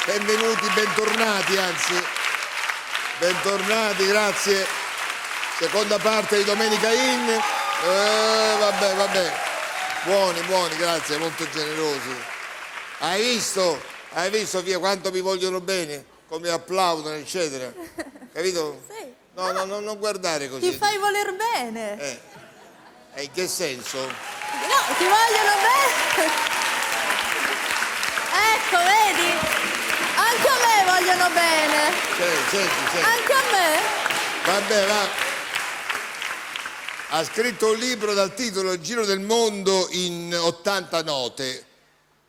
benvenuti, bentornati, anzi, bentornati, grazie. Seconda parte di Domenica In. Vabbè. Buoni, grazie, molto generosi. Hai visto via quanto mi vogliono bene? Come applaudono, eccetera. Capito? Sì. No, non guardare così. Ti fai voler bene. E in che senso? No, ti vogliono bene. Ecco, vedi? Anche a me vogliono bene. Senti. Anche a me. Vabbè, va. Ha scritto un libro dal titolo Il giro del mondo in 80 note.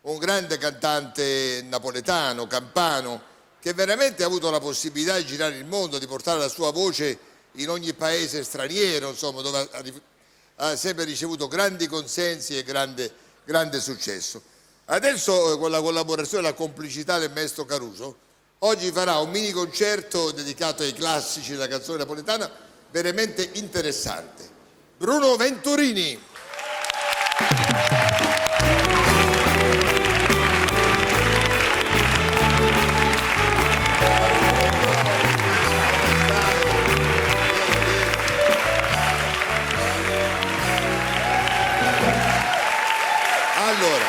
Un grande cantante napoletano, campano, che veramente ha avuto la possibilità di girare il mondo, di portare la sua voce in ogni paese straniero, insomma, dove ha sempre ricevuto grandi consensi e grande successo. Adesso, con la collaborazione e la complicità del maestro Caruso, oggi farà un mini concerto dedicato ai classici della canzone napoletana, veramente interessante. Bruno Venturini. Allora,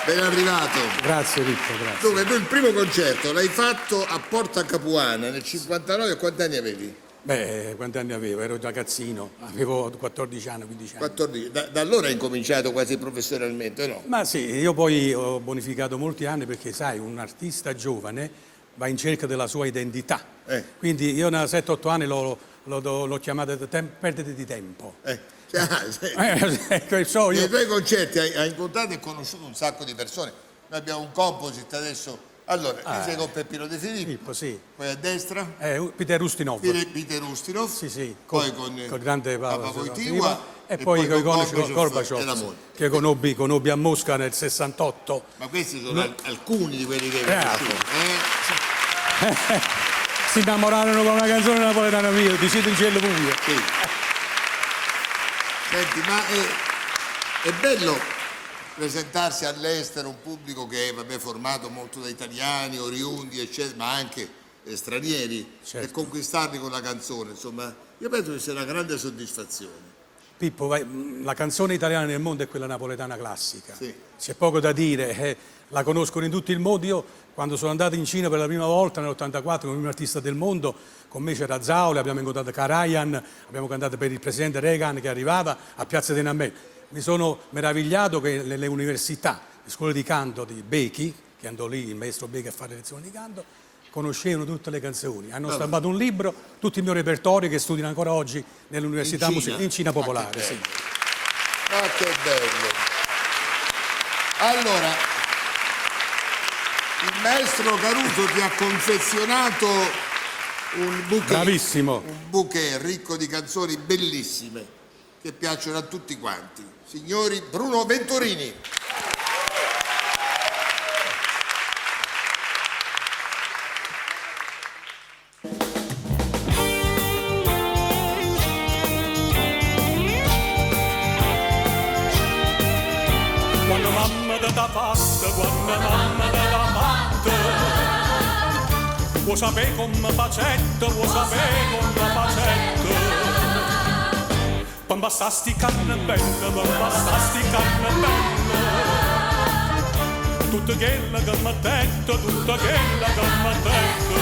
ben arrivato. Grazie Ricco, grazie. Dunque, tu il primo concerto l'hai fatto a Porta Capuana nel 59, quanti anni avevi? Beh, quanti anni avevo? Ero ragazzino, avevo 14 anni, 15 anni. 14. Da allora hai incominciato quasi professionalmente, no? Ma sì, io poi ho bonificato molti anni perché, sai, un artista giovane va in cerca della sua identità. Quindi io a 7-8 anni l'ho chiamato perdita di tempo. Sì. So, io... Nei tuoi concerti hai incontrato e conosciuto un sacco di persone. Noi abbiamo un composite adesso. Allora, sei con Peppino De Filippo, sì. Poi a destra Peter Ustinov. Peter Ustinov, sì. Poi con grande Papa Wojtyła e poi con Gorbaciov che conobbi a Mosca nel 68. Ma questi sono alcuni di quelli che hai conosciuto. Si innamorarono con una canzone napoletana mia, di Cito in cielo buio. Sì. Senti, ma è bello presentarsi all'estero, un pubblico che è formato molto da italiani, oriundi, eccetera, ma anche stranieri, certo. E conquistarli con la canzone, insomma, io penso che sia una grande soddisfazione. Pippo, la canzone italiana nel mondo è quella napoletana classica. Sì. C'è poco da dire, la conoscono in tutto il mondo. Io, quando sono andato in Cina per la prima volta nell'84 come primo artista del mondo, con me c'era Zaule, abbiamo incontrato Karajan, abbiamo cantato per il presidente Reagan che arrivava a Piazza Tiananmen. Mi sono meravigliato che nelle università, le scuole di canto di Becchi, che andò lì il maestro Becchi a fare lezioni di canto, conoscevano tutte le canzoni. Hanno stampato un libro, tutto il mio repertorio che studiano ancora oggi nell'università musicale in Cina popolare. Sì. Ma che bello! Allora, il maestro Caruso ti ha confezionato un bouquet. Bravissimo. Un bouquet ricco di canzoni bellissime che piacciono a tutti quanti. Signori, Bruno Venturini. Quando mamma ti dà fatta, quando mamma ti dà fatta, vuoi sapere come facetta, vuoi sapere come facetta. Quando basta sti carne bella, quando basta sti carne bella, tutta quella che mi ha detto, tutta quella che mi ha detto.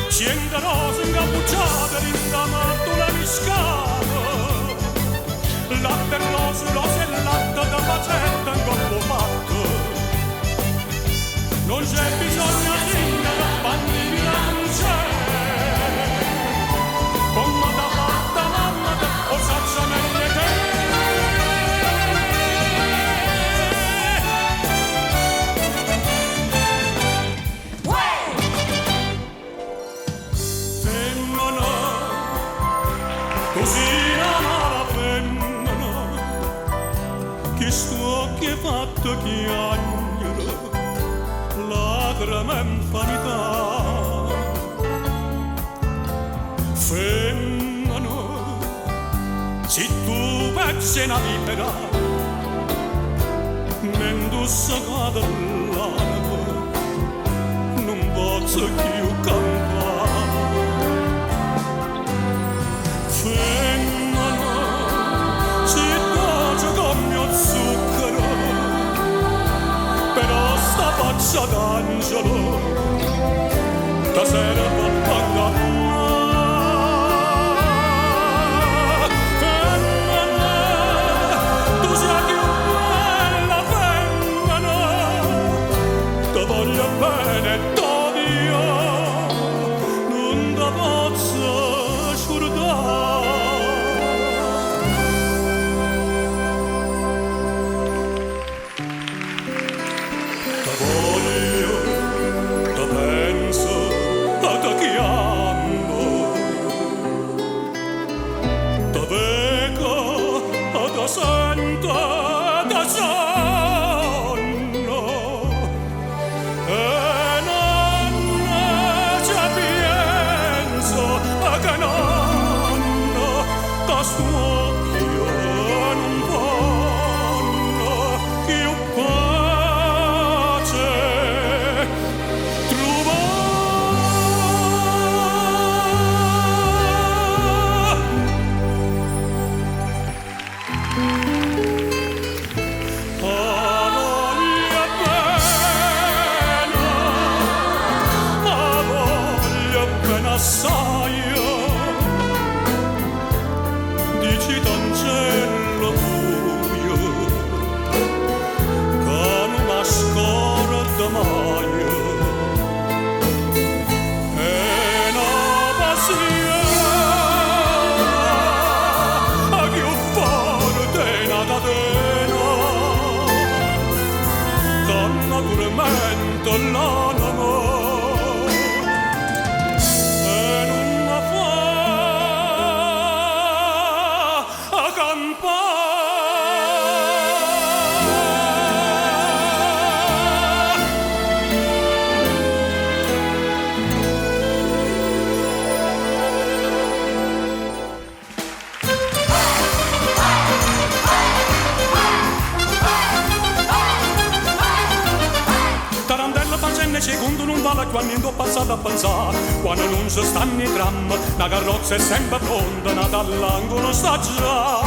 100 rose incappucciate in la mattola miscata, latte e rose e latte da facetta in corpo fatto. Non c'è bisogno di una bambina, non c'è. Come da fatta mamma te, o saccia meglio te. Femmina, così amara femmina, che sto che fatto chiagnolo, lacrime in vanità. Femmina, se tu pensi una vipera, mendo russa cadellana non posso più cantare. Femmina, si piace con mio zucchero, però sta faccia d'angelo stasera va a pagare. Voglio bene, t'odio, non ti posso scordare. Ti voglio, ti penso, ti chiamo, ti vedo, ti sento, ti sogno. Dici d'angelo buio con una scorda maio e una passione più forte una catena con l'augurmento l'animo secondo non vale quando ho passato a pensare quando non si stanno i tram la carrozza è sempre pronta nata all'angolo sta già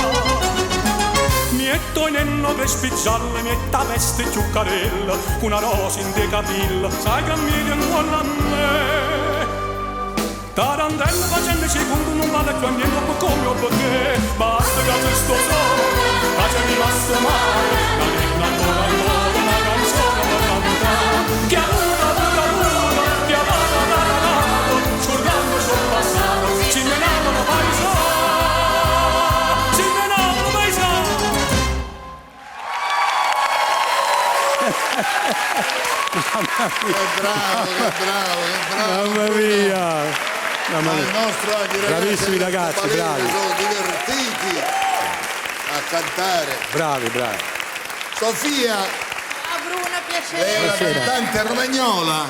mietto in enno per spicciarle mietta veste ciuccarella una rosa in de capilla sai che mi viene a me tarantella facendo secondo non vale quando ho come o perché basta che c'è sto sole facciami rimasto male la linea ancora una canzone da cantare che ci menavano paesà. Che bravo. Mamma mia. Ma il nostro anche Bravissimi ragazzi, bravi. Sono divertiti a cantare. Bravi. Sofia, Bruna, lei è una piacere. cantante romagnola.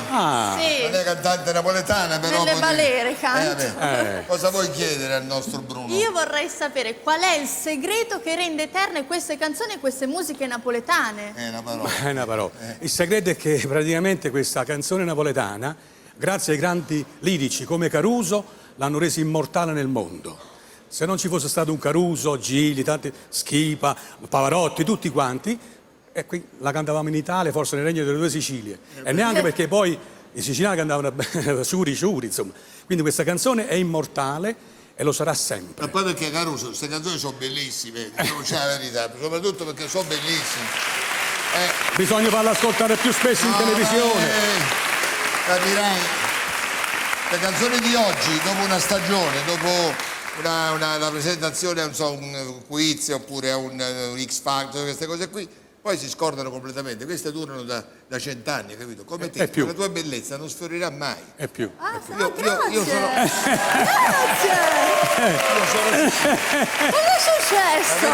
Sì, Non è cantante napoletana, però. nelle balere canto. Cosa vuoi chiedere al nostro Bruno? Io vorrei sapere qual è il segreto che rende eterne queste canzoni e queste musiche napoletane. È una parola. È una parola. Il segreto è che praticamente questa canzone napoletana, grazie ai grandi lirici come Caruso, l'hanno resa immortale nel mondo. Se non ci fosse stato un Caruso, Gili, tanti Schipa, Pavarotti, tutti quanti, e qui la cantavamo in Italia, forse nel Regno delle Due Sicilie. E neanche perché poi i siciliani cantavano ciuri, insomma. Quindi questa canzone è immortale e lo sarà sempre. Ma poi perché Caruso, queste canzoni sono bellissime, non c'è la verità, soprattutto perché sono bellissime. Bisogna farla ascoltare più spesso in televisione. Capirai, le canzoni di oggi, dopo una stagione, dopo una presentazione a un quiz oppure a un X Factor, queste cose qui, poi si scordano completamente. Queste durano da 100 anni, capito? Come te, la tua bellezza non sfiorirà mai. È più. Grazie. Io sono... Grazie. Cosa è successo?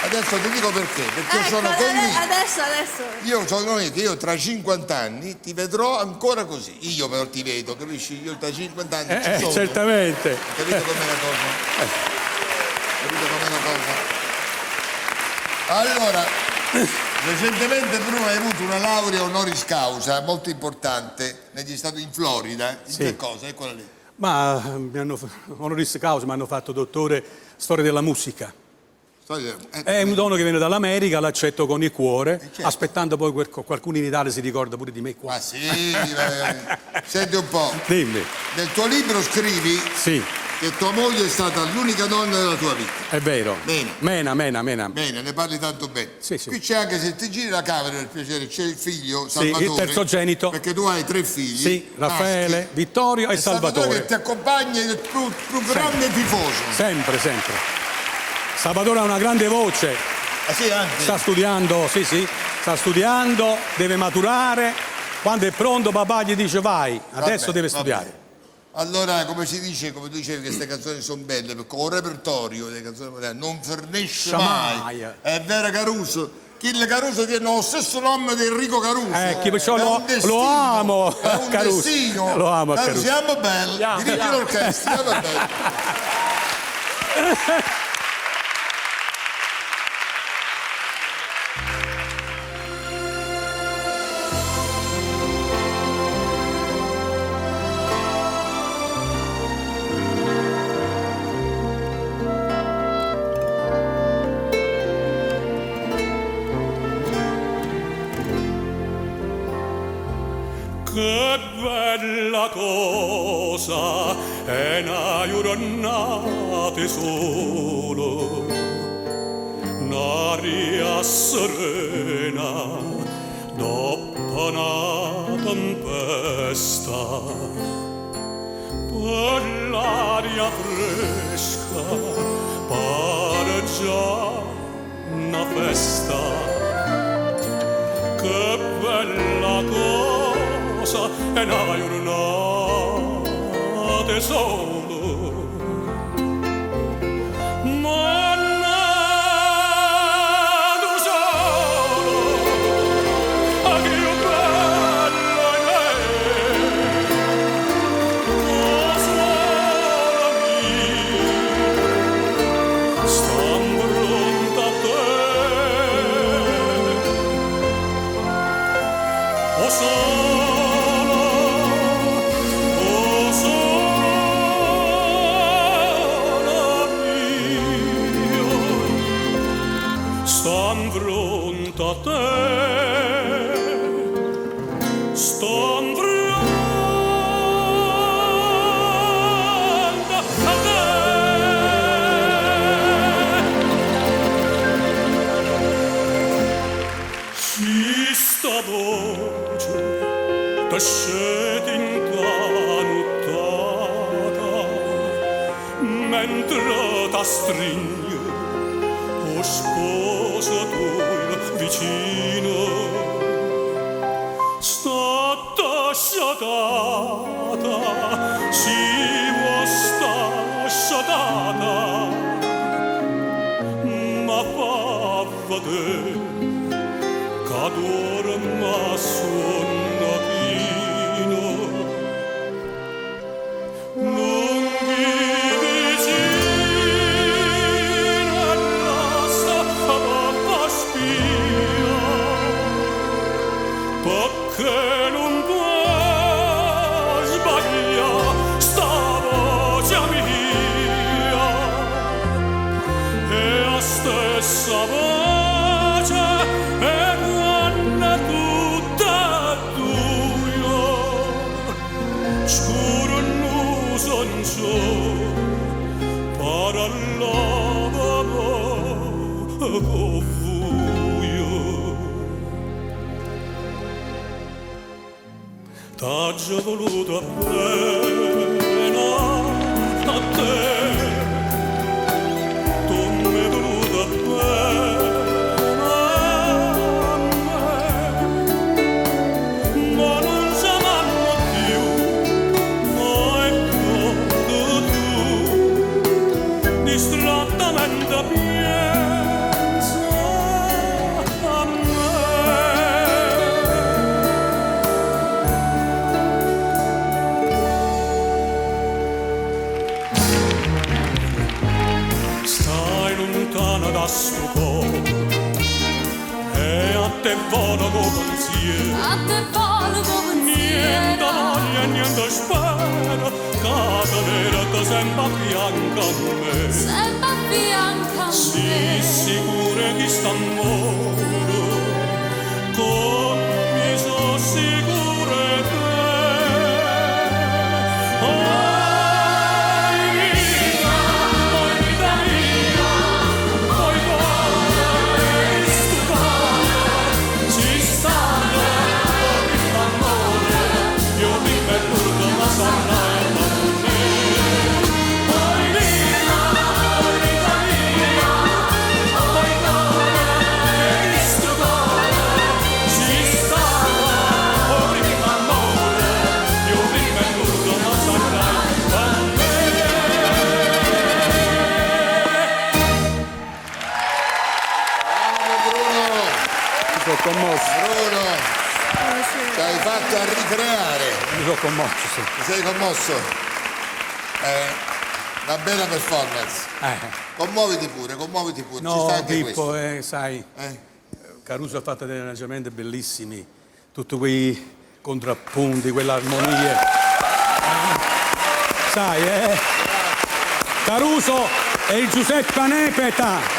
Adesso ti dico perché Ecco, sono convinto. adesso. Io sono convinto che io tra 50 anni ti vedrò ancora così. Io però ti vedo, capisci? Io tra 50 anni ci sono. Certamente. Capito com'è la cosa? Capito com'è la cosa? Allora, Recentemente però hai avuto una laurea honoris causa molto importante negli Stati in Florida. In Sì. che cosa? È quella lì. Ma honoris causa mi hanno fatto dottore storia della musica. È un dono che viene dall'America, l'accetto con il cuore, certo. aspettando poi qualcuno in Italia si ricorda pure di me qua. Ma sì, senti un po'. Dimmi. Nel tuo libro scrivi Sì, che tua moglie è stata l'unica donna della tua vita. è vero. Bene. Mena. Bene, ne parli tanto bene. Sì, sì. Qui c'è anche, se ti giri la camera per piacere, c'è il figlio Sì, Salvatore. il terzogenito. Perché tu hai 3 figli. Sì, Raffaele, maschi. Vittorio e che Salvatore. ti accompagna il più grande tifoso. Sempre. Salvatore ha una grande voce, Ah sì, anche. sta studiando, sta studiando, deve maturare. Quando è pronto papà gli dice vai, adesso Vabbè, deve vabbè. studiare. Allora, come si dice, come tu dicevi, queste canzoni sono belle, perché un repertorio delle canzoni moderne non fornisce mai. Mai. È vero Caruso. Achille Caruso tiene lo stesso nome di Enrico Caruso. Chi perciò È lo un destino, amo, È un Caruso. destino. Lo amo a Caruso. Siamo belli. Dirigi l'orchestra, va bene. Che bella cosa è una giornata solo, un'aria serena dopo una tempesta, per l'aria fresca pare già una festa. Che bella cosa è una giornata solo, ma nato solo, a che io bello è me, oh solo mia, stan pronta a te. O solo mio, stan pronta a te, stan pronta a te. Ci sta voce t'asceti incanuttata mentre t'astringe o sposo tuo vicino, stata sciatata, si può sta sciatata, ma fa vedere cadore ma sonnatino, non mi vicino alla stava spia, perché non può sbagliare sta voce mia, e la stessa voce è buona tutta tua, scuro non son ciò, parallava con buio. T'ha già voluto appena a te, tu mi hai voluto appena a me, ma non siamo più, mai più tu, distrattamente pensa a me. te volo con pensiero. A te volo come Niente voglia, niente spero, Catanera te sempre bianca a me. sempre bianca a Sii me. sicura che st'amore, come so sicura te. Commosso, Bruno, ci hai fatto a ricreare. mi sono commosso, sì. Ti sei commosso? Una bella performance. Commuoviti pure, ci sta No, anche Pippo, questo. sai, Eh? Caruso ha fatto degli arrangiamenti bellissimi, tutti quei contrappunti, quelle armonie. Sai, Caruso è il Giuseppe Nepeta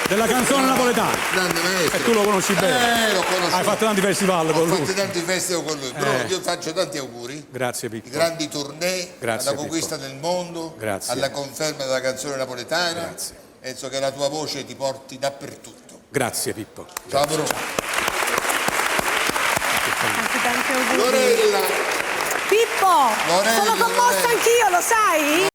della canzone napoletana. Grande maestro. E tu lo conosci bene. Lo conosco. Hai fatto tanti festival Ho con lui. fatto tanti festival con lui. Bruno, io faccio tanti auguri. Grazie Di Pippo. grandi tournée, Grazie, alla conquista del mondo, Grazie. alla conferma della canzone napoletana. Grazie. Penso che la tua voce ti porti dappertutto. Grazie Pippo. Ciao Bruno. Tanti auguri. Lorella. Pippo, Lorella, sono commossa Lorella. anch'io, lo sai?